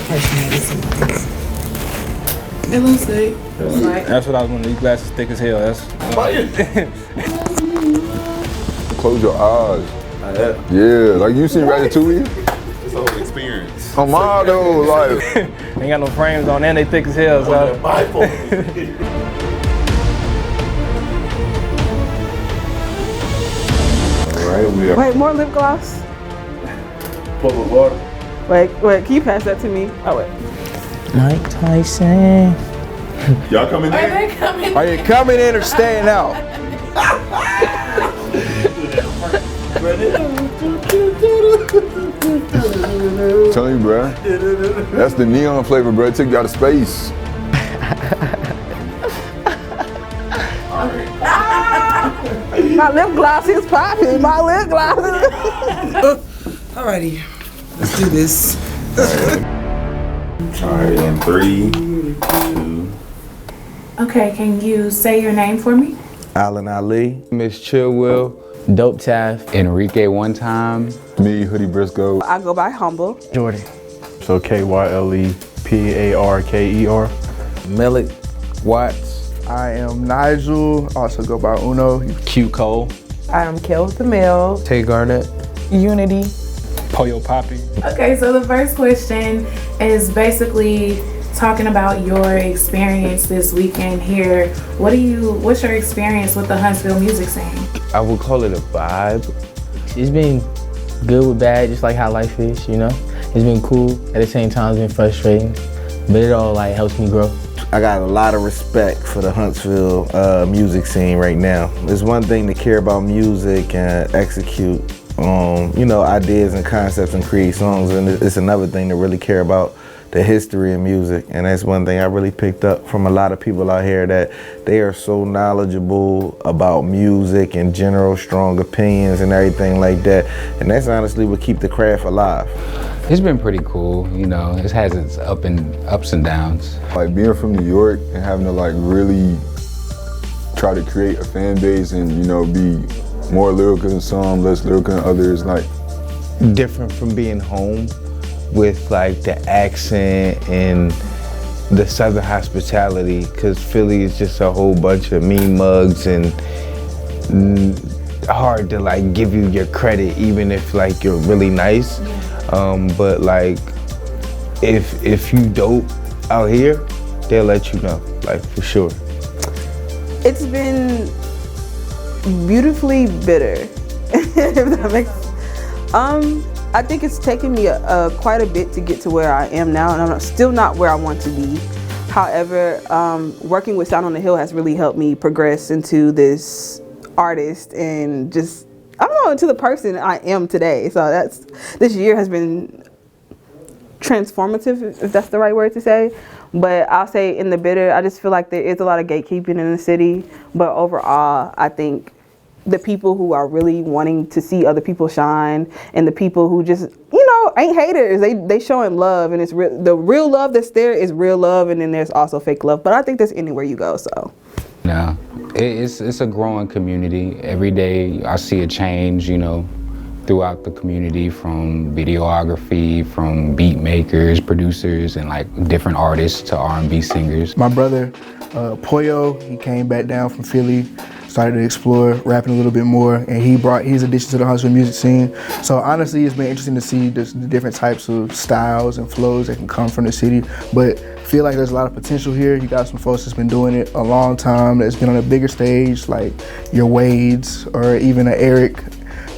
personality sometimes. It looks good. That's what I was wondering. These glasses thick as hell. That's Close your eyes. Yeah, like you seen Ratatouille? It's a whole experience. Come on though, like. ain't got no frames on and they thick as hell. So. Alright, we are. Wait, more lip gloss? Pour with water. Wait, can you pass that to me? Oh, wait. Mike Tyson. Y'all coming in? Are you coming in or staying out? I'm telling you, bro. That's the neon flavor, bro. It took you out of space. My lip gloss is popping. My lip gloss. Alrighty, let's do this. Alright, in 3, 2. Okay, can you say your name for me? Alan Ali. Miss Chillwell. Dope Taff. Enrique one time. Me, Hoodie Briscoe. I go by Humble. Jordan. So KYLEPARKER. Melik Watts. I am Nigel, also go by Uno. Q Cole. I am Kel the Male. Tay Garnett. Unity. Pollo Papi. Okay, so the first question is basically talking about your experience this weekend here. What's your experience with the Huntsville music scene? I would call it a vibe. It's been good with bad, just like how life is, you know? It's been cool, at the same time it's been frustrating, but it all like helps me grow. I got a lot of respect for the Huntsville music scene right now. It's one thing to care about music and execute ideas and concepts and create songs, and it's another thing to really care about the history of music. And that's one thing I really picked up from a lot of people out here, that they are so knowledgeable about music in general, strong opinions and everything like that. And that's honestly what keep the craft alive. It's been pretty cool, you know. It has its ups and downs. Like being from New York and having to like really try to create a fan base and, you know, be more lyrical than some, less lyrical than others, like. Different from being home with like the accent and the Southern hospitality, because Philly is just a whole bunch of mean mugs and hard to like give you your credit even if like you're really nice. But like if you dope out here, they'll let you know, like for sure. It's been beautifully bitter, if that makes sense. I think it's taken me quite a bit to get to where I am now, and I'm still not where I want to be. However, working with Sound on the Hill has really helped me progress into this artist and just, I don't know, into the person I am today. So this year has been transformative, if that's the right word to say. But I'll say in the bitter, I just feel like there is a lot of gatekeeping in the city. But overall, I think the people who are really wanting to see other people shine, and the people who just, ain't haters, they showing love, and it's real. The real love that's there is real love, and then there's also fake love. But I think that's anywhere you go, so. No, it's a growing community. Every day I see a change, throughout the community, from videography, from beat makers, producers, and like different artists to R&B singers. My brother, Pollo, he came back down from Philly, started to explore rapping a little bit more, and he brought his addition to the Huntsville music scene. So honestly, it's been interesting to see the different types of styles and flows that can come from the city, but I feel like there's a lot of potential here. You got some folks that's been doing it a long time, that's been on a bigger stage, like your Wades or even an Eric,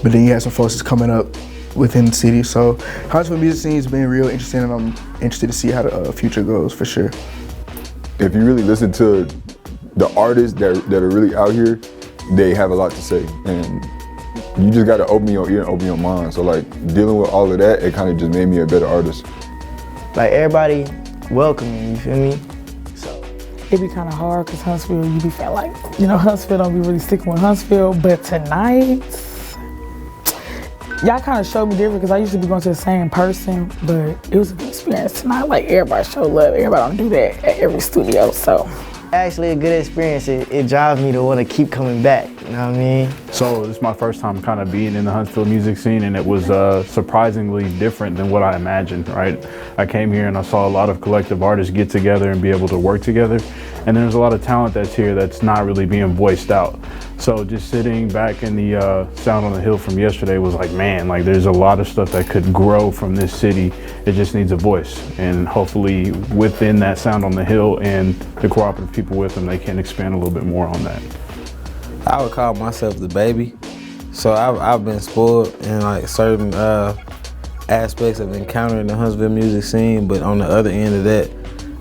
but then you have some folks that's coming up within the city. So Huntsville music scene has been real interesting, and I'm interested to see how the future goes, for sure. If you really listen to the artists that are really out here, they have a lot to say, and you just gotta open your ear and open your mind. So like dealing with all of that, it kind of just made me a better artist. Like everybody welcoming, you feel me? So it be kind of hard because Huntsville, you be feeling like, Huntsville don't be really sticking with Huntsville, but tonight, y'all kind of showed me different because I used to be going to the same person, but it was a good experience tonight. Like everybody show love, everybody don't do that at every studio, so. Actually a good experience. It drives me to want to keep coming back. You know what I mean? So this is my first time kind of being in the Huntsville music scene, and it was surprisingly different than what I imagined, right? I came here and I saw a lot of collective artists get together and be able to work together. And there's a lot of talent that's here that's not really being voiced out. So just sitting back in the Sound on the Hill from yesterday was like, man, like there's a lot of stuff that could grow from this city. It just needs a voice. And hopefully within that Sound on the Hill and the cooperative people with them, they can expand a little bit more on that. I would call myself the baby. So I've been spoiled in like certain aspects of encountering the Huntsville music scene, but on the other end of that,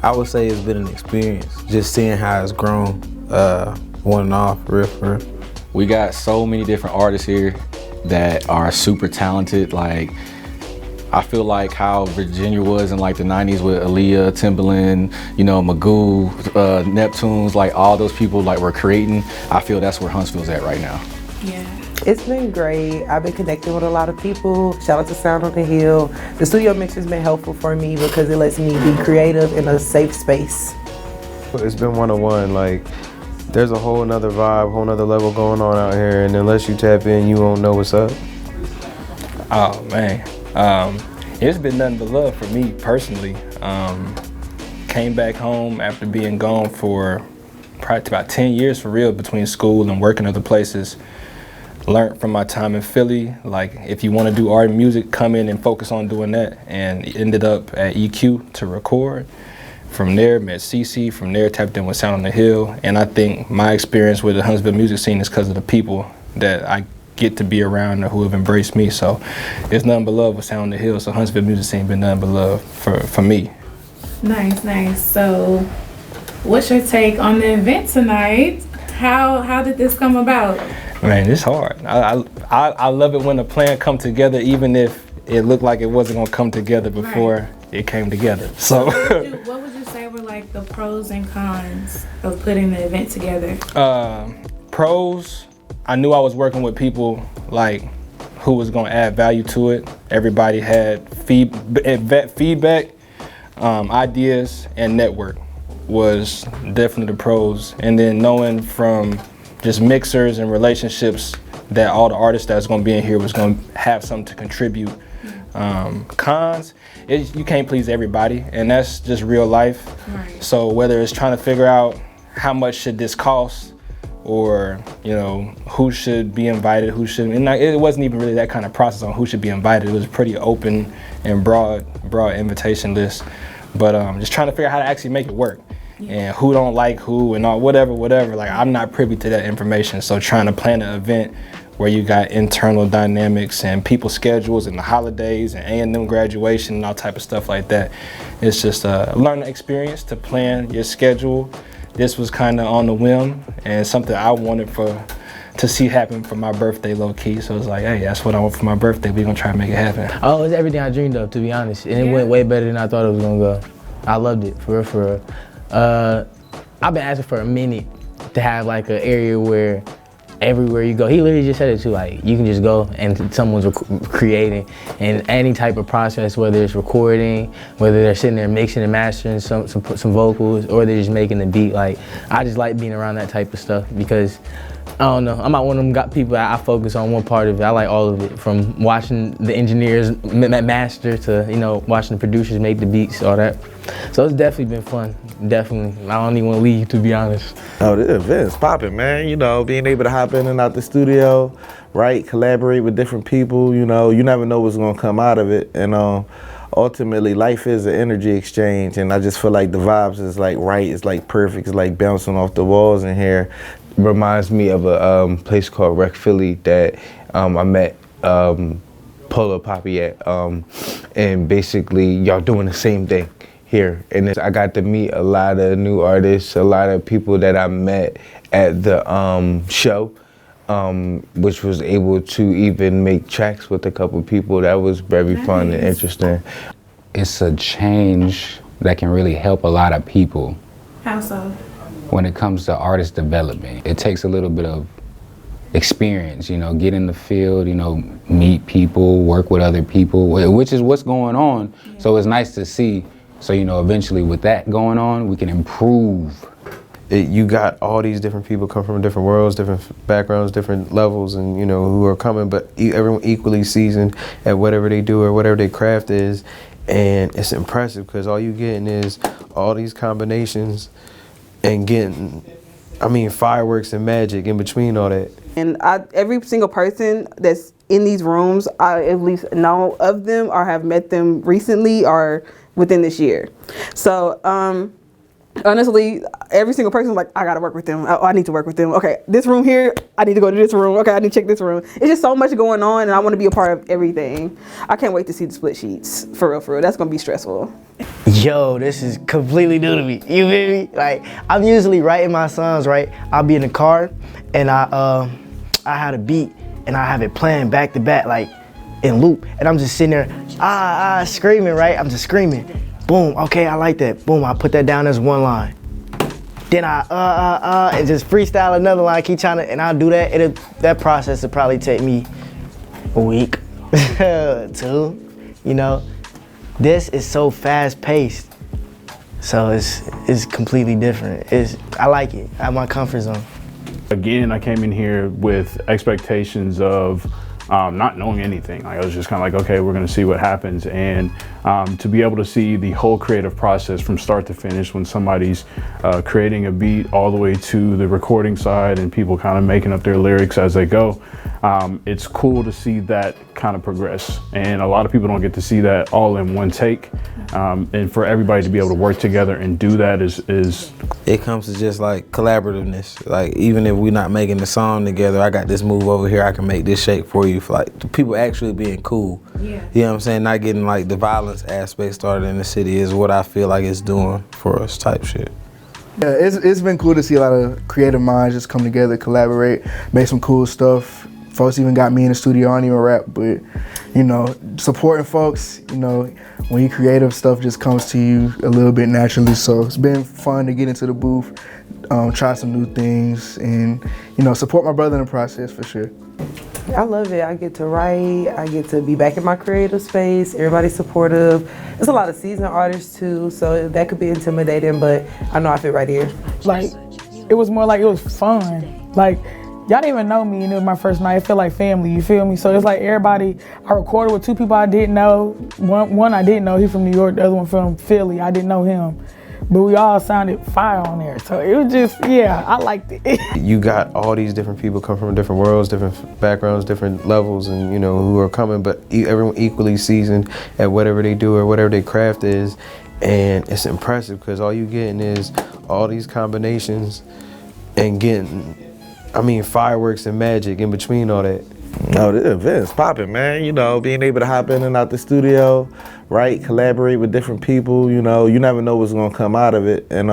I would say it's been an experience, just seeing how it's grown, one and off, real for real. We got so many different artists here that are super talented. Like, I feel like how Virginia was in like the 90s with Aaliyah, Timbaland, you know, Magoo, Neptunes, like all those people like were creating. I feel that's where Huntsville's at right now. Yeah. It's been great. I've been connecting with a lot of people. Shout out to Sound on the Hill. The studio mix has been helpful for me because it lets me be creative in a safe space. It's been one-on-one. Like, there's a whole nother vibe, whole nother level going on out here, and unless you tap in, you won't know what's up. Oh man, it's been nothing but love for me personally. Came back home after being gone for probably about 10 years for real, between school and working other places. Learned from my time in Philly, like if you want to do art and music, come in and focus on doing that. And ended up at EQ to record. From there, met Cece. From there, tapped in with Sound on the Hill. And I think my experience with the Huntsville music scene is because of the people that I get to be around or who have embraced me. So it's nothing but love with Sound on the Hill. So Huntsville music scene been nothing but love for me. Nice, nice. So what's your take on the event tonight? How did this come about? Man, it's hard. I love it when a plan come together, even if it looked like it wasn't gonna come together before it came together. So what would you say were like the pros and cons of putting the event together? Pros, I knew I was working with people like who was gonna add value to it. Everybody had feedback, ideas, and network was definitely the pros. And then knowing from just mixers and relationships that all the artists that's gonna be in here was gonna have something to contribute. Cons, you can't please everybody, and that's just real life. Right. So whether it's trying to figure out how much should this cost, or you know who should be invited, who shouldn't, and it wasn't even really that kind of process on who should be invited. It was a pretty open and broad invitation list, but just trying to figure out how to actually make it work. And who don't like who and all whatever. Like, I'm not privy to that information. So trying to plan an event where you got internal dynamics and people's schedules and the holidays and A&M graduation and all type of stuff like that. It's just a learning experience to plan your schedule. This was kind of on the whim and something I wanted to see happen for my birthday, low key. So it's like, hey, that's what I want for my birthday. We're gonna try to make it happen. Oh, it's everything I dreamed of, to be honest. And it went way better than I thought it was gonna go. I loved it, for real. I've been asking for a minute to have like an area where everywhere you go, he literally just said it too, like you can just go and someone's creating, and any type of process, whether it's recording, whether they're sitting there mixing and mastering some vocals, or they're just making the beat. Like, I just like being around that type of stuff because I don't know, I'm not one of them people that I focus on one part of it. I like all of it, from watching the engineers master to, you know, watching the producers make the beats, all that. So it's definitely been fun, definitely. I don't even want to leave, to be honest. Oh, the event's popping, man. You know, being able to hop in and out the studio, right? Collaborate with different people, you know, you never know what's gonna come out of it. And ultimately, life is an energy exchange, and I just feel like the vibes is like right, it's like perfect, it's like bouncing off the walls in here. Reminds me of a place called Rec Philly that I met Pollo Papi at, and basically y'all doing the same thing here. And I got to meet a lot of new artists, a lot of people that I met at the show, which was able to even make tracks with a couple people. That was very fun and interesting. It's a change that can really help a lot of people. How so? When it comes to artist development, it takes a little bit of experience, you know, get in the field, you know, meet people, work with other people, which is what's going on. So it's nice to see. So, you know, eventually with that going on, we can improve you got all these different people come from different worlds, different backgrounds, different levels, and you know who are coming, but everyone equally seasoned at whatever they do or whatever their craft is, and it's impressive because all you getting is all these combinations and getting, I mean, fireworks and magic in between all that. And every single person that's in these rooms, I at least know of them or have met them recently or within this year. So honestly, every single person is like, I gotta work with them. I need to work with them. Okay, this room here, I need to go to this room. Okay, I need to check this room. It's just so much going on, and I want to be a part of everything. I can't wait to see the split sheets. For real, for real. That's gonna be stressful. Yo, this is completely new to me. You feel me? Like, I'm usually writing my songs, right? I'll be in the car, and I had a beat, and I have it playing back to back, like in loop, and I'm just sitting there, screaming, right? I'm just screaming. Boom, okay, I like that. Boom, I put that down as one line. Then I, and just freestyle another line, keep trying to, and I'll do that. That process will probably take me a week, 2, you know. This is so fast paced. So it's completely different. I like it, out of my comfort zone. Again, I came in here with expectations of not knowing anything. Like, I was just kind of like, okay, we're gonna see what happens. And to be able to see the whole creative process from start to finish, when somebody's creating a beat all the way to the recording side and people kind of making up their lyrics as they go, it's cool to see that kind of progress. And a lot of people don't get to see that all in one take. And for everybody to be able to work together and do that is it comes to just like collaborativeness. Like, even if we're not making the song together, I got this move over here, I can make this shape for you. For like the people actually being cool. Yeah. You know what I'm saying? Not getting like the violence aspect started in the city is what I feel like it's doing for us type shit. Yeah, it's been cool to see a lot of creative minds just come together, collaborate, make some cool stuff. Folks even got me in the studio, I don't even rap, but you know, supporting folks, you know, when you creative, stuff just comes to you a little bit naturally. So it's been fun to get into the booth, try some new things, and you know, support my brother in the process for sure. I love it. I get to write, I get to be back in my creative space, everybody's supportive. There's a lot of seasoned artists too, so that could be intimidating, but I know I fit right here. Like, it was more like it was fun. Like, y'all didn't even know me, and it was my first night. It felt like family, you feel me? So it's like everybody, I recorded with 2 people I didn't know. One I didn't know, he from New York, the other one from Philly, I didn't know him. But we all sounded fire on there. So it was just, yeah, I liked it. You got all these different people come from different worlds, different backgrounds, different levels, and you know who are coming, but everyone equally seasoned at whatever they do or whatever their craft is. And it's impressive because all you getting is all these combinations and getting, I mean, fireworks and magic in between all that. No, the event's popping, man. You know, being able to hop in and out the studio, right? Collaborate with different people. You know, you never know what's gonna come out of it. And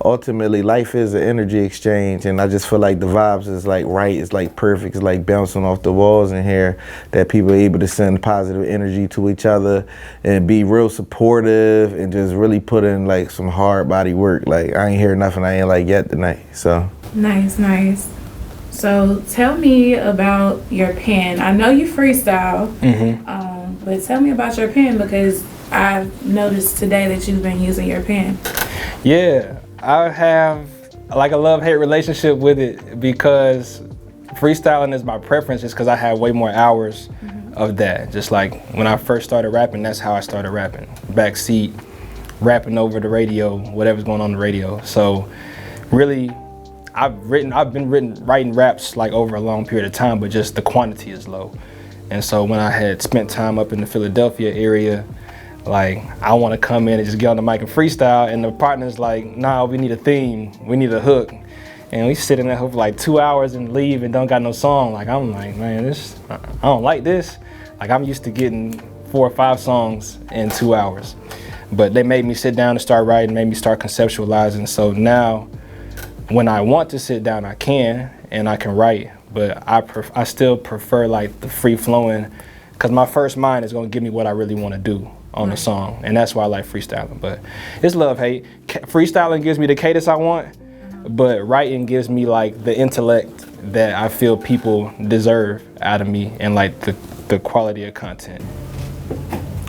ultimately, life is an energy exchange, and I just feel like the vibes is like right. It's like perfect. It's like bouncing off the walls in here. That people are able to send positive energy to each other and be real supportive and just really put in like some hard body work. Like, I ain't hear nothing I ain't like yet tonight. So nice. So tell me about your pen. I know you freestyle, but tell me about your pen, because I've noticed today that you've been using your pen. Yeah, I have like a love-hate relationship with it, because freestyling is my preference just because I have way more hours of that. Just like when I first started rapping, that's how I started rapping. Backseat, rapping over the radio, whatever's going on the radio. So really, I've been writing raps like over a long period of time, but just the quantity is low. And so when I had spent time up in the Philadelphia area, like, I want to come in and just get on the mic and freestyle, and the partner's like, nah, we need a theme, we need a hook. And we sit in that hook for like 2 hours and leave and don't got no song. Like, I'm like, man, I don't like this. Like, I'm used to getting 4 or 5 songs in 2 hours. But they made me sit down and start writing, made me start conceptualizing. So now, when I want to sit down, I can, and I can write, but I still prefer like the free flowing, because my first mind is gonna give me what I really want to do on the song, and that's why I like freestyling. But it's love-hate. Freestyling gives me the cadence I want, but writing gives me like the intellect that I feel people deserve out of me, and like the quality of content.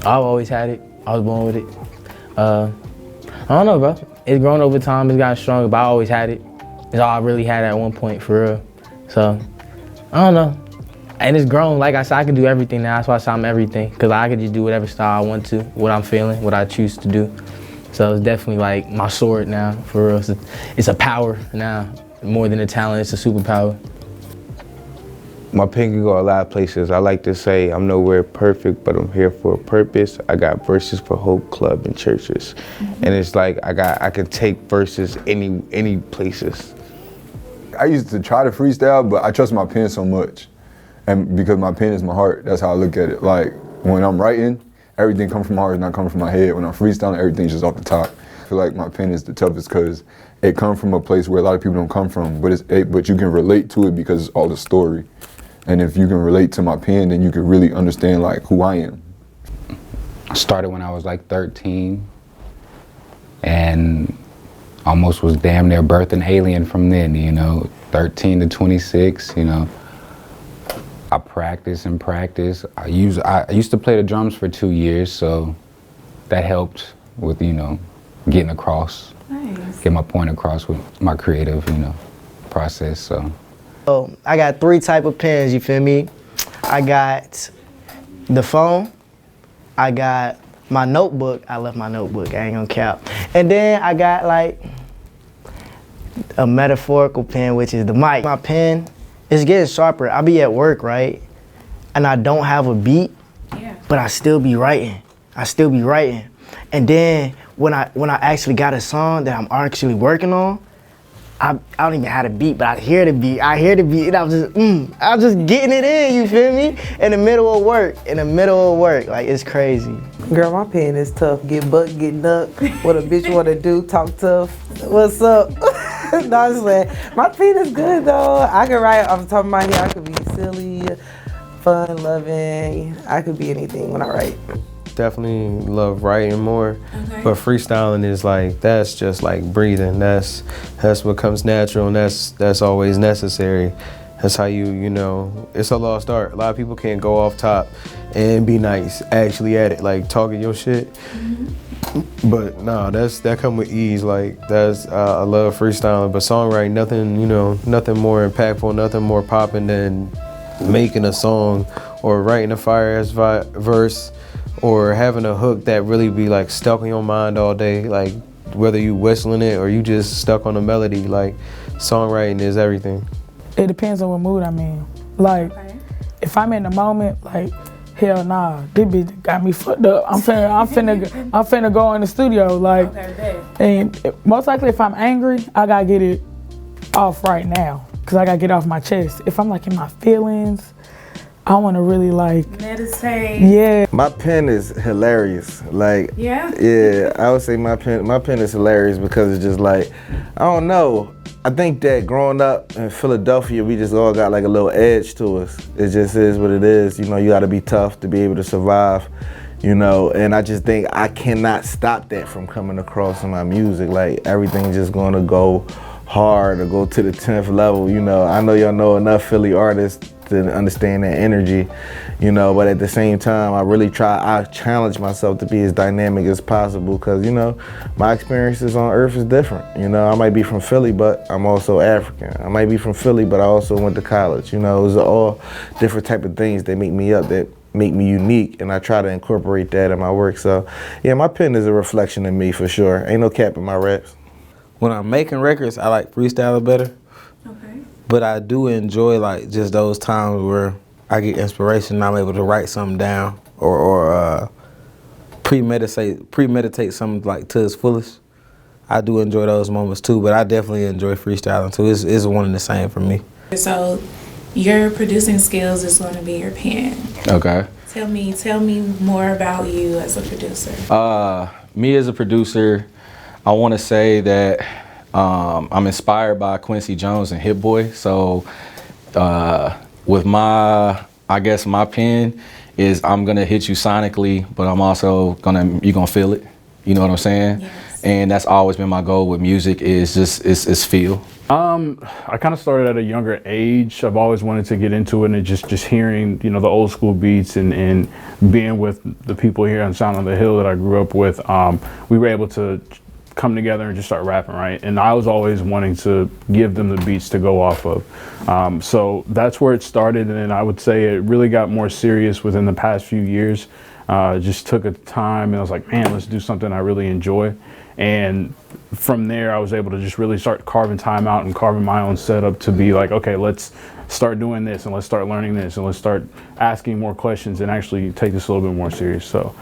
I've always had it. I was born with it. I don't know, bro. it's grown over time. It's gotten stronger, but I always had it. It's all I really had at one point, for real. So, I don't know. And it's grown. Like I said, I can do everything now. That's why I say I'm everything. Because I can just do whatever style I want to, what I'm feeling, what I choose to do. So it's definitely like my sword now, for real. It's a power now. More than a talent, it's a superpower. My pen can go a lot of places. I like to say I'm nowhere perfect, but I'm here for a purpose. I got verses for Hope Club and churches. And it's like I can take verses any places. I used to try to freestyle, but I trust my pen so much. And because my pen is my heart, that's how I look at it. Like, when I'm writing, everything comes from my heart, it's not coming from my head. When I'm freestyling, everything's just off the top. I feel like my pen is the toughest because it comes from a place where a lot of people don't come from, but you can relate to it because it's all the story. And if you can relate to my pen, then you can really understand like who I am. I started when I was like 13 and almost was damn near birthed an alien from then, you know, 13 to 26, you know. I practice and practice. I used to play the drums for 2 years, so that helped with, you know, getting across, get my point across with my creative, you know, process, so. So I got 3 type of pens, you feel me? I got the phone, I got my notebook. I left my notebook, I ain't gonna cap. And then I got like a metaphorical pen, which is the mic. My pen is getting sharper. I be at work, right? And I don't have a beat, but I still be writing. And then when I actually got a song that I'm actually working on, I don't even have a beat, but I hear the beat, and I'm just getting it in, you feel me? In the middle of work, like it's crazy. Girl, my pen is tough. Get buck, get nuck. What a bitch wanna do, talk tough. What's up? No, I'm just like, my pen is good though. I can write off the top of my head. I could be silly, fun, loving. I could be anything when I write. Definitely love writing more, but freestyling is like, that's just like breathing. That's what comes natural, and that's always necessary. That's how you know, it's a lost art. A lot of people can't go off top and be nice, actually at it, like talking your shit. But nah, that come with ease. Like I love freestyling, but songwriting, nothing more impactful, nothing more popping than making a song or writing a fire ass verse or having a hook that really be like stuck in your mind all day. Like whether you whistling it or you just stuck on the melody, like songwriting is everything. It depends on what mood I'm in. Like, if I'm in the moment, like, hell nah, this bitch got me fucked up. I'm finna go in the studio, like, and most likely if I'm angry, I gotta get it off right now, cause I gotta get off my chest. If I'm like in my feelings, I wanna really like meditate. Yeah. My pen is hilarious. Like, yeah, I would say my pen is hilarious because it's just like, I don't know. I think that growing up in Philadelphia, we just all got like a little edge to us. It just is what it is. You know, you gotta be tough to be able to survive, you know, and I just think I cannot stop that from coming across in my music. Like everything's just gonna go hard or go to the 10th level, you know. I know y'all know enough Philly artists to understand that energy, you know, but at the same time, I challenge myself to be as dynamic as possible because, you know, my experiences on earth is different. You know, I might be from Philly, but I'm also African. I might be from Philly, but I also went to college. You know, those are all different type of things that make me up, that make me unique, and I try to incorporate that in my work. So, yeah, my pen is a reflection of me for sure. Ain't no cap in my raps. When I'm making records, I like freestyling better. But I do enjoy like just those times where I get inspiration and I'm able to write something down or premeditate something like to its fullest. I do enjoy those moments too, but I definitely enjoy freestyling too. It's one and the same for me. So your producing skills is going to be your pen. Okay. Tell me more about you as a producer. Me as a producer, I want to say that I'm inspired by Quincy Jones and Hit Boy. So with my pen is I'm gonna hit you sonically, but I'm also you're gonna feel it. You know what I'm saying? Yes. And that's always been my goal with music is just feel. I kind of started at a younger age. I've always wanted to get into it, and just hearing, you know, the old school beats and being with the people here on Sound on the Hill that I grew up with, we were able to come together and just start rapping, right? And I was always wanting to give them the beats to go off of. So that's where it started, and then I would say it really got more serious within the past few years. Just took a time, and I was like, man, let's do something I really enjoy. And from there, I was able to just really start carving time out and carving my own setup to be like, okay, let's start doing this, and let's start learning this, and let's start asking more questions and actually take this a little bit more serious. So,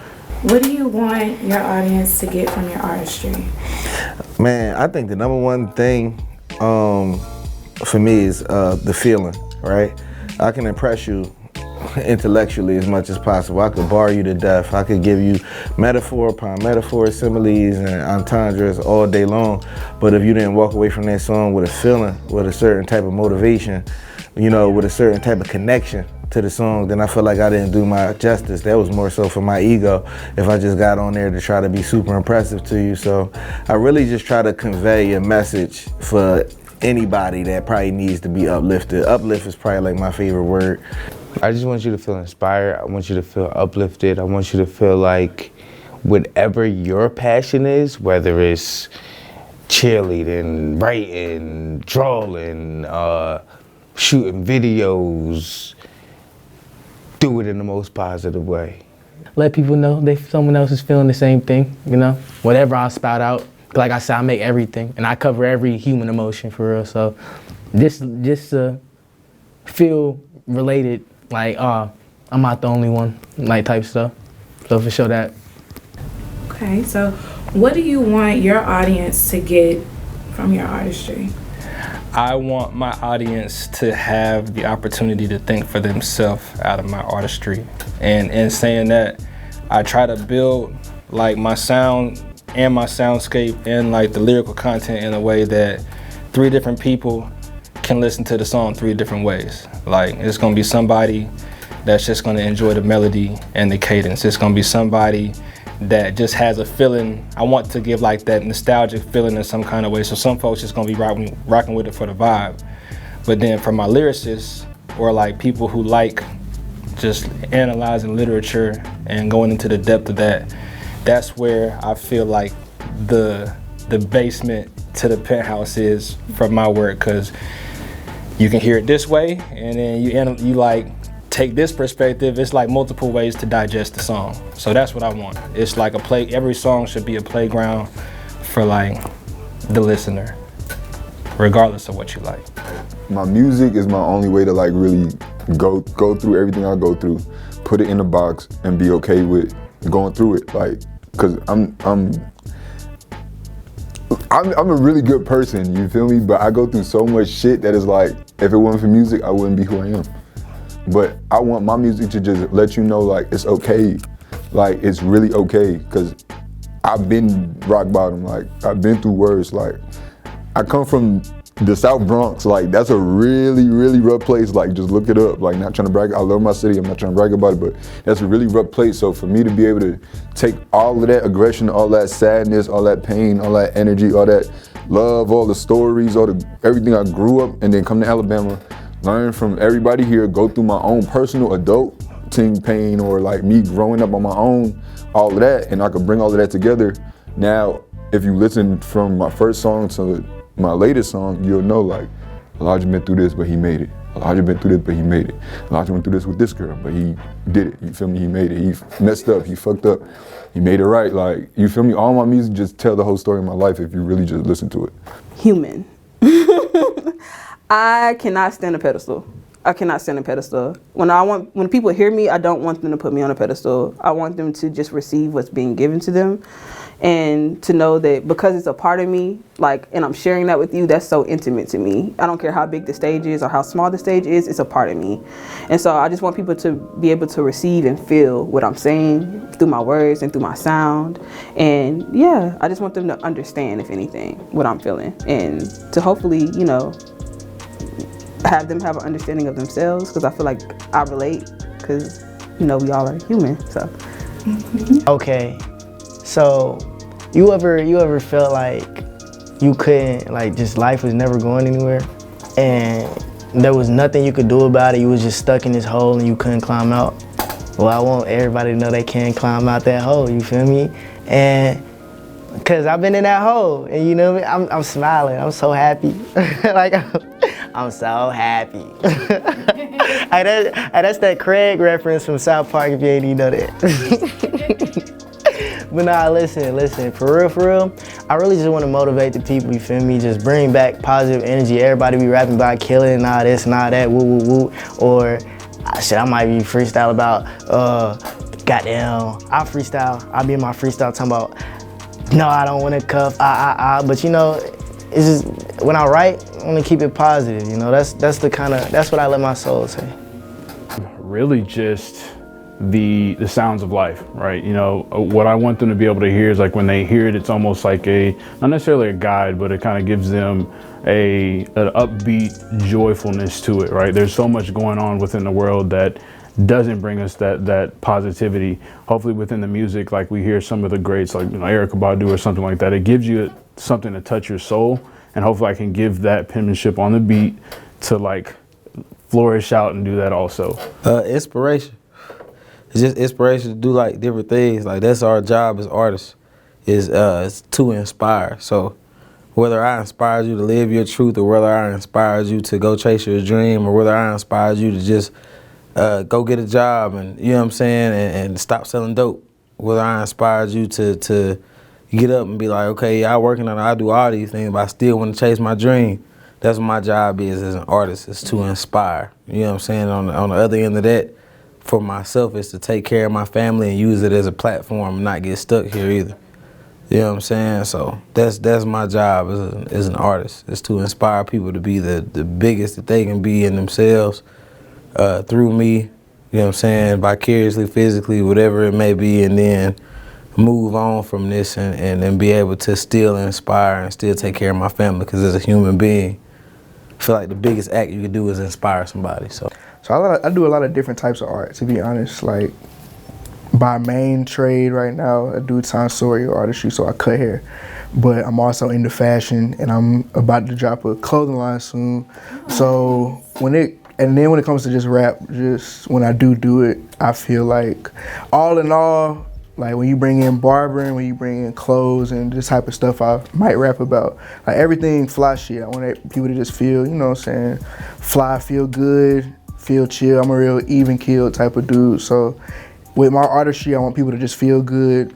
what do you want your audience to get from your artistry? Man, I think the number one thing for me is the feeling, right? I can impress you intellectually as much as possible. I could bar you to death. I could give you metaphor upon metaphor, similes, and entendres all day long. But if you didn't walk away from that song with a feeling, with a certain type of motivation, you know, with a certain type of connection to the song, then I feel like I didn't do my justice. That was more so for my ego, if I just got on there to try to be super impressive to you. So I really just try to convey a message for anybody that probably needs to be uplifted. Uplift is probably like my favorite word. I just want you to feel inspired. I want you to feel uplifted. I want you to feel like whatever your passion is, whether it's cheerleading, writing, drawing, shooting videos, do it in the most positive way. Let people know someone else is feeling the same thing, you know? Whatever I spout out, like I said, I make everything, and I cover every human emotion for real. So just feel related, like, I'm not the only one, like type stuff. So for sure that. Okay, so what do you want your audience to get from your artistry? I want my audience to have the opportunity to think for themselves out of my artistry. And in saying that, I try to build like my sound and my soundscape and like the lyrical content in a way that 3 different people can listen to the song 3 different ways. Like, it's gonna be somebody that's just gonna enjoy the melody and the cadence. It's gonna be somebody that just has a feeling. I want to give like that nostalgic feeling in some kind of way. So some folks just gonna be rocking with it for the vibe. But then for my lyricists, or like people who like just analyzing literature and going into the depth of that, that's where I feel like the basement to the penthouse is from my work, because you can hear it this way, and then you like take this perspective. It's like multiple ways to digest the song. So that's what I want. It's like every song should be a playground for like the listener, regardless of what you like. My music is my only way to like really go through everything I go through, put it in a box, and be okay with going through it. Like, cause I'm a really good person, you feel me? But I go through so much shit that is like, if it wasn't for music, I wouldn't be who I am. But I want my music to just let you know, like, it's okay. Like, it's really okay, because I've been rock bottom. Like, I've been through worse. Like, I come from the South Bronx. Like, that's a really, really rough place. Like, just look it up. Like, not trying to brag. I love my city. I'm not trying to brag about it, but that's a really rough place. So for me to be able to take all of that aggression, all that sadness, all that pain, all that energy, all that love, all the stories, everything I grew up, and then come to Alabama, learn from everybody here, go through my own personal adulting pain, or like me growing up on my own, all of that, and I could bring all of that together. Now, if you listen from my first song to my latest song, you'll know like, Elijah been through this, but he made it. Elijah been through this, but he made it. Elijah went through this with this girl, but he did it. You feel me? He made it. He messed up. He fucked up. He made it right. Like, you feel me? All my music just tell the whole story of my life if you really just listen to it. Human. I cannot stand a pedestal. I cannot stand a pedestal. When people hear me, I don't want them to put me on a pedestal. I want them to just receive what's being given to them, and to know that because it's a part of me, like, and I'm sharing that with you, that's so intimate to me. I don't care how big the stage is or how small the stage is, it's a part of me. And so I just want people to be able to receive and feel what I'm saying through my words and through my sound. And yeah, I just want them to understand, if anything, what I'm feeling, and to hopefully, you know, have them have an understanding of themselves, because I feel like I relate, because, you know, we all are human, so. Okay, so you ever felt like you couldn't, like, just life was never going anywhere, and there was nothing you could do about it, you was just stuck in this hole and you couldn't climb out? Well, I want everybody to know they can climb out that hole, you feel me? And Cause I've been in that hole, and you know what I mean? I'm smiling. I'm so happy. Like I'm so happy. That's that Craig reference from South Park. If you ain't even know that. But nah, listen. For real. I really just want to motivate the people. You feel me? Just bring back positive energy. Everybody be rapping about killing and all this and all that. Woo woo woo. Or shit, I might be freestyle about goddamn. I freestyle. I be in my freestyle talking about. No, I don't want to cuff, but you know, it's just, when I write, I want to keep it positive, you know, that's what I let my soul say. Really just the sounds of life, right? You know, what I want them to be able to hear is like when they hear it, it's almost like not necessarily a guide, but it kind of gives them an upbeat joyfulness to it, right? There's so much going on within the world that doesn't bring us that positivity. Hopefully within the music, like we hear some of the greats like, you know, Erykah Badu or something like that, it gives you something to touch your soul, and hopefully I can give that penmanship on the beat to like flourish out and do that also. Inspiration. It's just inspiration to do like different things. Like that's our job as artists, is to inspire. So whether I inspired you to live your truth, or whether I inspired you to go chase your dream, or whether I inspired you to just go get a job and, you know what I'm saying, and stop selling dope. Whether I inspired you to get up and be like, okay, I working on it, I do all these things, but I still want to chase my dream. That's what my job is as an artist, is to inspire. You know what I'm saying? On the other end of that, for myself, is to take care of my family and use it as a platform and not get stuck here either. You know what I'm saying? So that's my job as an artist, is to inspire people to be the biggest that they can be in themselves. Through me, you know what I'm saying, vicariously, physically, whatever it may be, and then move on from this and be able to still inspire and still take care of my family, because as a human being, I feel like the biggest act you can do is inspire somebody. So I do a lot of different types of art, to be honest. Like, by main trade right now, I do tonsorial artistry, so I cut hair. But I'm also into fashion, and I'm about to drop a clothing line soon. So when it comes to just rap, just when I do it, I feel like all in all, like when you bring in barbering, when you bring in clothes and this type of stuff I might rap about, like everything fly shit. I want people to just feel, you know what I'm saying, fly, feel good, feel chill. I'm a real even keel type of dude. So with my artistry, I want people to just feel good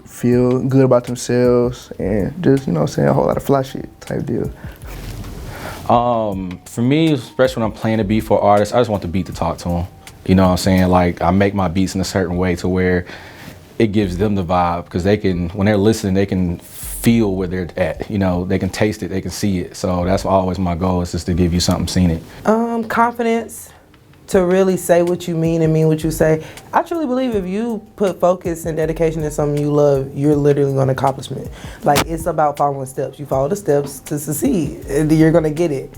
about themselves, and just, you know what I'm saying, a whole lot of fly shit type deal. For me, especially when I'm playing a beat for artists, I just want the beat to talk to them. You know what I'm saying? Like, I make my beats in a certain way to where it gives them the vibe, because they can, when they're listening, they can feel where they're at. You know, they can taste it, they can see it. So that's always my goal, is just to give you something scenic. Confidence to really say what you mean and mean what you say. I truly believe if you put focus and dedication in something you love, you're literally going to accomplish it. Like, it's about following steps. You follow the steps to succeed, and you're going to get it.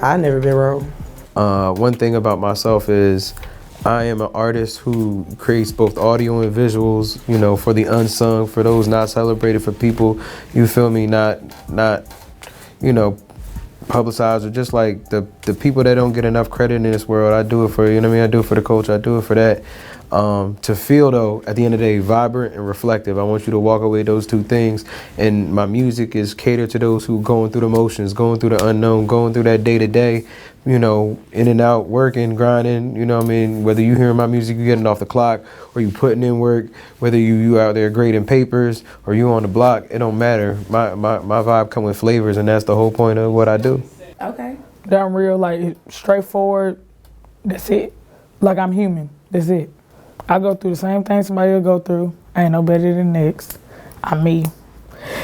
I've never been wrong. One thing about myself is I am an artist who creates both audio and visuals, you know, for the unsung, for those not celebrated, for people, you feel me, not you know, publicized, or just like the people that don't get enough credit in this world. I do it for, you know what I mean, I do it for the culture, I do it for that. To feel, though, at the end of the day, vibrant and reflective. I want you to walk away those two things, and my music is catered to those who are going through the motions, going through the unknown, going through that day to day, you know, in and out, working, grinding, you know what I mean? Whether you hearing my music, you getting off the clock, or you putting in work, whether you out there grading papers, or you on the block, it don't matter. My vibe come with flavors, and that's the whole point of what I do. Okay. I'm real, like, straightforward. That's it. Like, I'm human. That's it. I go through the same thing somebody will go through. I ain't no better than the next. I'm me.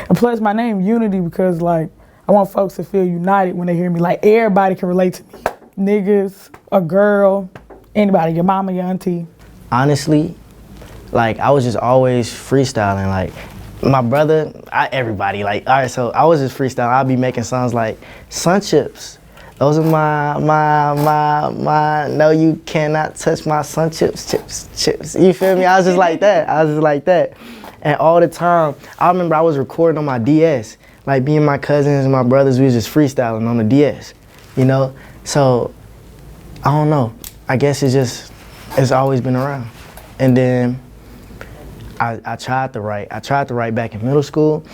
And plus, my name Unity, because, like, I want folks to feel united when they hear me. Like, everybody can relate to me. Niggas, a girl, anybody, your mama, your auntie. Honestly, like, I was just always freestyling. Like, my brother, everybody, like, all right, so I was just freestyling. I'd be making songs like Sun Chips. Those are my, no, you cannot touch my sun chips. You feel me? I was just like that. And all the time, I remember I was recording on my DS. Like, me and my cousins and my brothers, we was just freestyling on the DS, you know? So, I don't know. I guess it's always been around. And then I tried to write. I tried to write back in middle school,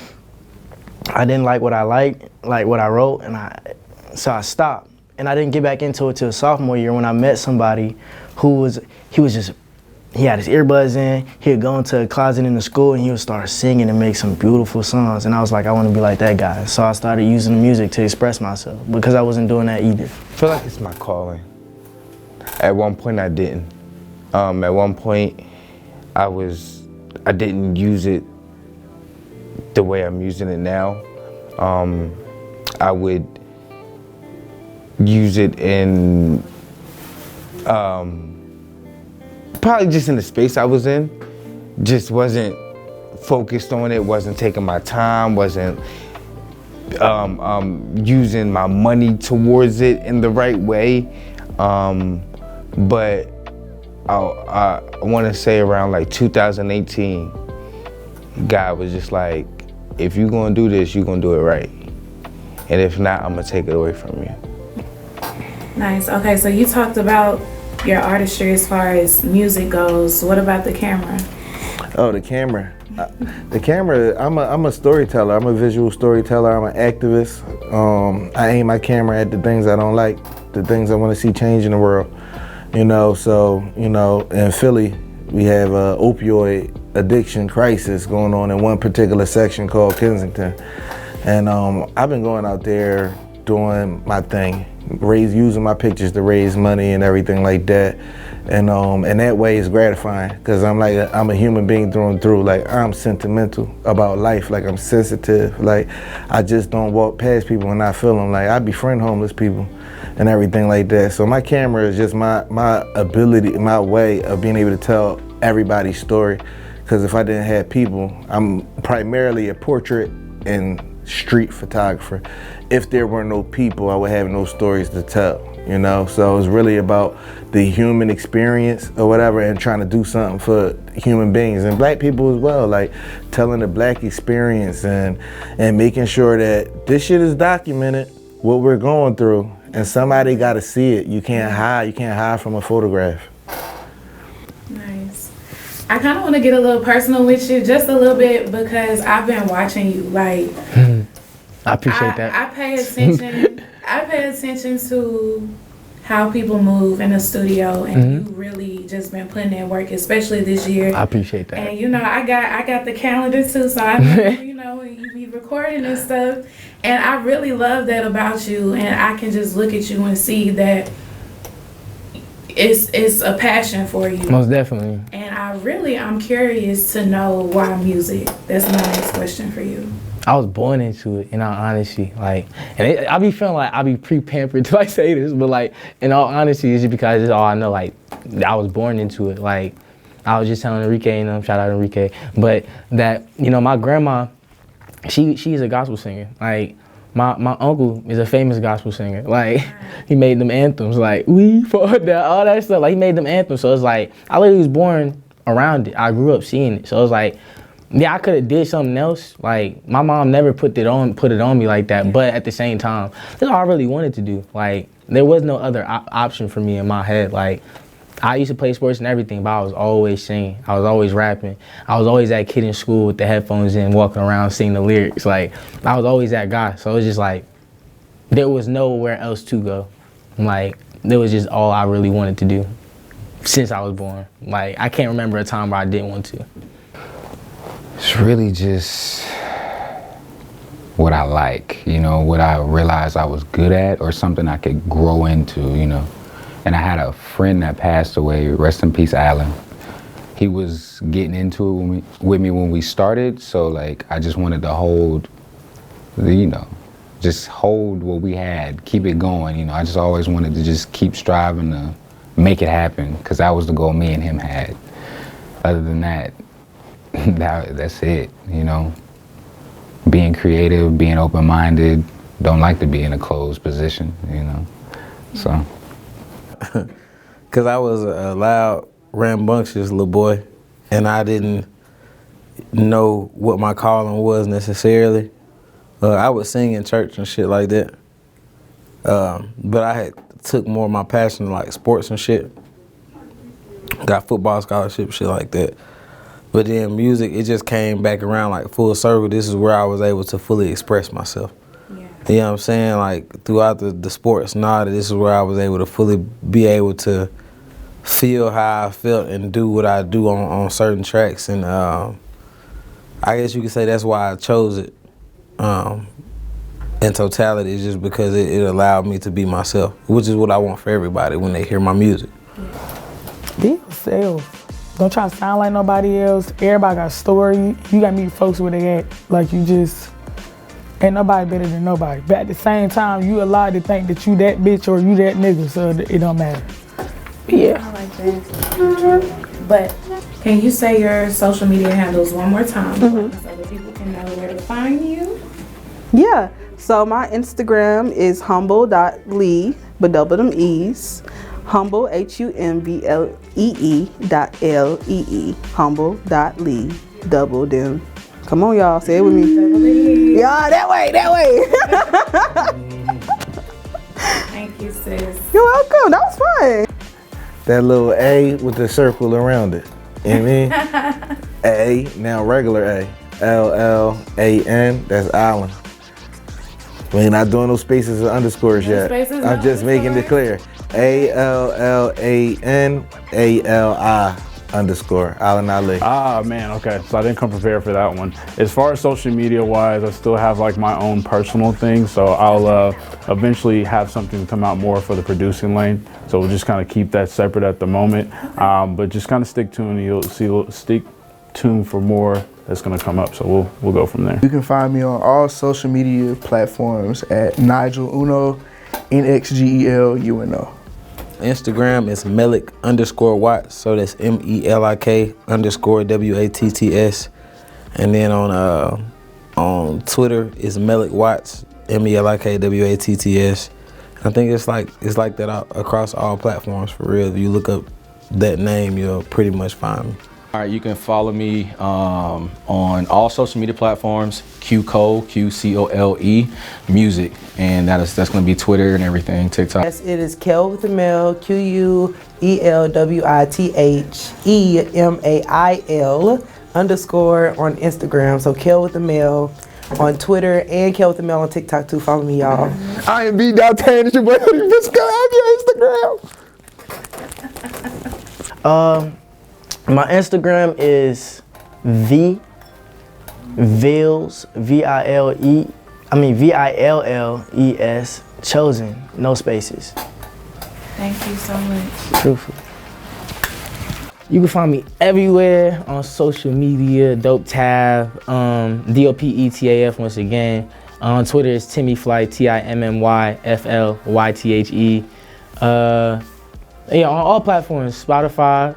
I didn't like what I what I wrote, and so I stopped. And I didn't get back into it till sophomore year when I met somebody he had his earbuds in, he'd go into a closet in the school and he would start singing and make some beautiful songs. And I was like, I want to be like that guy. So I started using the music to express myself because I wasn't doing that either. I feel like it's my calling. At one point I didn't. At one point I didn't use it the way I'm using it now. I would use it in probably just in the space I was in. Just wasn't focused on it, wasn't taking my time, wasn't using my money towards it in the right way. But I want to say around like 2018, God was just like, if you're gonna do this, you're gonna do it right. And if not, I'm gonna take it away from you. Nice. Okay, so you talked about your artistry as far as music goes. What about the camera? Oh, the camera. The camera, I'm a storyteller. I'm a visual storyteller. I'm an activist. I aim my camera at the things I don't like, the things I want to see change in the world. You know, so, you know, in Philly, we have an opioid addiction crisis going on in one particular section called Kensington. And I've been going out there doing my thing, using my pictures to raise money and everything like that. And that way it's gratifying because I'm a human being through and through. Like, I'm sentimental about life. Like, I'm sensitive. Like, I just don't walk past people and not feel them. Like, I befriend homeless people and everything like that. So my camera is just my ability, my way of being able to tell everybody's story. Because if I didn't have people, I'm primarily a portrait and street photographer. If there were no people, I would have no stories to tell, you know? So it's really about the human experience or whatever and trying to do something for human beings and black people as well, like telling the black experience and making sure that this shit is documented, what we're going through, and somebody gotta see it. You can't hide from a photograph. Nice. I kind of want to get a little personal with you, just a little bit, because I've been watching you. Like, I appreciate that. I pay attention. I pay attention to how people move in the studio, and you really just been putting in work, especially this year. I appreciate that. And you know, I got the calendar too, so I know, you know, you be recording and stuff. And I really love that about you, and I can just look at you and see that it's a passion for you. Most definitely. And I'm curious to know why music. That's my next question for you. I was born into it, in all honesty. Like, and I be feeling like I be pre-pampered till I say this, but like, in all honesty, it's just because it's all I know. Like, I was born into it. Like, I was just telling Enrique, shout out Enrique, but that, my grandma, she's a gospel singer. Like, my uncle is a famous gospel singer. Like, he made them anthems, like, we fought down, all that stuff. Like, he made them anthems. So it's like, I literally was born around it. I grew up seeing it. So it's like, yeah, I could have did something else. Like, my mom never put it on me like that. But at the same time, that's all I really wanted to do. Like, there was no other option for me in my head. Like, I used to play sports and everything, but I was always singing. I was always rapping. I was always that kid in school with the headphones in, walking around singing the lyrics. Like, I was always that guy. So it was just like, there was nowhere else to go. Like, it was just all I really wanted to do since I was born. Like, I can't remember a time where I didn't want to. It's really just what I like, what I realized I was good at or something I could grow into, And I had a friend that passed away, rest in peace, Alan. He was getting into it with me when we started, so like I just wanted to hold, just hold what we had, keep it going, I just always wanted to just keep striving to make it happen, because that was the goal me and him had. Other than that, that's it, Being creative, being open-minded, don't like to be in a closed position, so. Because I was a loud, rambunctious little boy, and I didn't know what my calling was necessarily. I would sing in church and shit like that. But I had took more of my passion to like sports and shit. Got football scholarship, shit like that. But then music, it just came back around like full circle. This is where I was able to fully express myself. Yeah. You know what I'm saying? Like throughout the sports and all that, this is where I was able to fully be able to feel how I felt and do what I do on certain tracks. And I guess you could say that's why I chose it in totality, is just because it allowed me to be myself, which is what I want for everybody when they hear my music. Be yourself. Don't try to sound like nobody else. Everybody got a story. You gotta meet folks where they at. Like you just, ain't nobody better than nobody. But at the same time, you allowed to think that you that bitch or you that nigga, so it don't matter. Yeah. I like that. But can you say your social media handles one more time so that people can know where to find you? Yeah. So my Instagram is humble.lee, but double them E's. Humble, HUMBLEE.LEE. Humble.lee, double them. Come on, y'all, say it with me. Yeah, that way. Thank you, sis. You're welcome. That was fun. That little A with the circle around it. You know what I mean? A, now regular A. LLAN, that's Allen. We ain't not doing no spaces or underscores yet. I'm just making it clear. ALLANALI_ Allen Ali. Ah, man, okay. So I didn't come prepared for that one. As far as social media wise, I still have like my own personal thing. So I'll eventually have something come out more for the producing lane. So we'll just kind of keep that separate at the moment. But just kind of stick tuned and you'll see, stick tuned for more that's gonna come up. So we'll go from there. You can find me on all social media platforms at Nigel Uno, NXGELUNO. Instagram is Melik_Watts, so that's MELIK_WATTS. And then on Twitter is Melik Watts, MELIKWATTS. I think it's like that across all platforms for real. If you look up that name, you'll pretty much find me. All right, you can follow me on all social media platforms, QCOLE music, and that's going to be Twitter and everything, TikTok. Yes, it is Kel with the Mail, QUELWITHEMAIL _ on Instagram. So Kel with the Mail on Twitter and Kel with the Mail on TikTok too. Follow me, y'all. I ain't beat down tan. It's your boy. Let's go have your Instagram. My Instagram is Villes, VILLES, chosen, no spaces. Thank you so much. Truthful. You can find me everywhere on social media, Dope Tab, DOPETAF once again. On Twitter it's TimmyFly, TIMMYFLYTHE. Yeah, on all platforms, Spotify,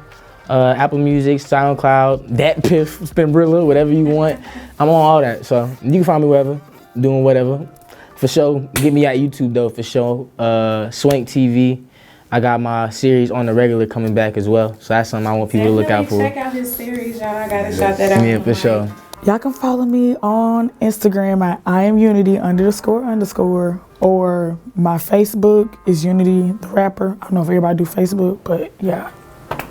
Apple Music, SoundCloud, DatPiff, Spinbrilla, whatever you want. I'm on all that, so you can find me wherever, doing whatever. For sure, get me at YouTube though, for sure. Swank TV. I got my series on the regular coming back as well, so that's something I want people to look out for. Check out his series, y'all. I gotta shout that out. Yeah, for sure. Y'all can follow me on Instagram at IamUnity__, or my Facebook is Unity the Rapper. I don't know if everybody do Facebook, but yeah.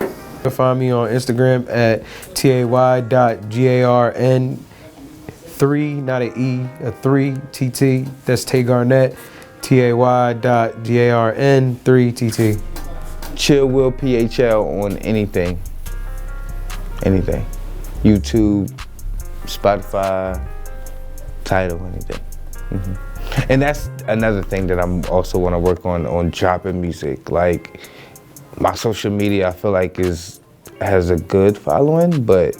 You can find me on Instagram at TAY.GARN3, not an E, a 3 TT. That's Tay Garnett. TAY.GARN3TT. Chill Will PHL on anything. Anything. YouTube, Spotify, Tidal, anything. And that's another thing that I'm also want to work on dropping music. Like my social media, I feel like has a good following, but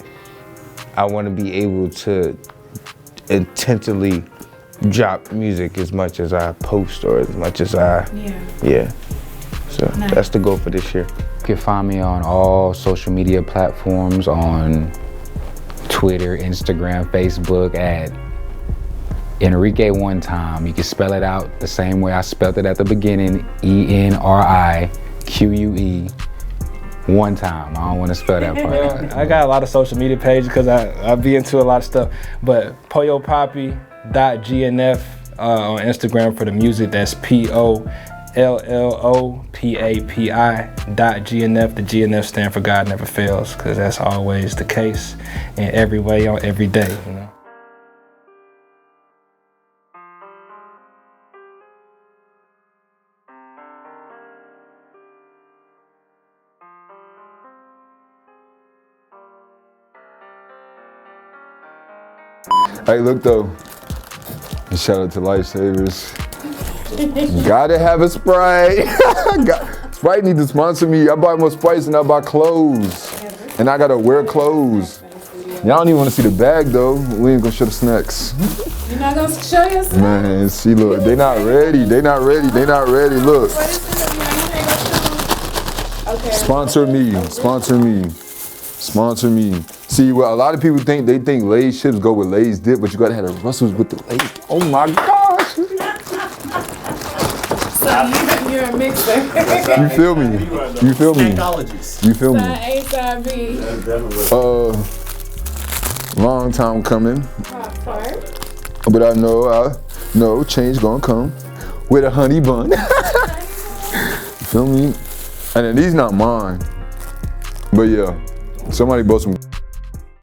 I want to be able to intentionally drop music as much as I post or as much as I, yeah. So that's the goal for this year. You can find me on all social media platforms, on Twitter, Instagram, Facebook at Enrique One Time. You can spell it out the same way I spelled it at the beginning, ENRIQUE. One time. I don't want to spell that part out. I got a lot of social media pages because I be into a lot of stuff, but Pollo Papi.GNF on Instagram for the music. That's POLLOPAPI. LLOPAPI.GNF. The GNF stand for God Never Fails, because that's always the case in every way on every day, you know. Hey, look though. Shout out to Lifesavers. Gotta have a Sprite. Sprite need to sponsor me. I buy more Sprites than I buy clothes. And I gotta wear clothes. Y'all don't even wanna see the bag though. We ain't gonna show the snacks. You're not gonna show yourself? Man, see, look, they not ready. They not ready. They not ready. Look. Okay. Sponsor me. Sponsor me. Sponsor me. See, well, a lot of people think Lay's chips go with Lay's dip, but you gotta have the Russells with the Lay's. Oh my gosh! So you're a mixer. You feel me? You feel me? You feel me? Side A, side B. Long time coming. Part. But I know change gonna come with a honey bun. You feel me? And then these not mine. But yeah, somebody bought some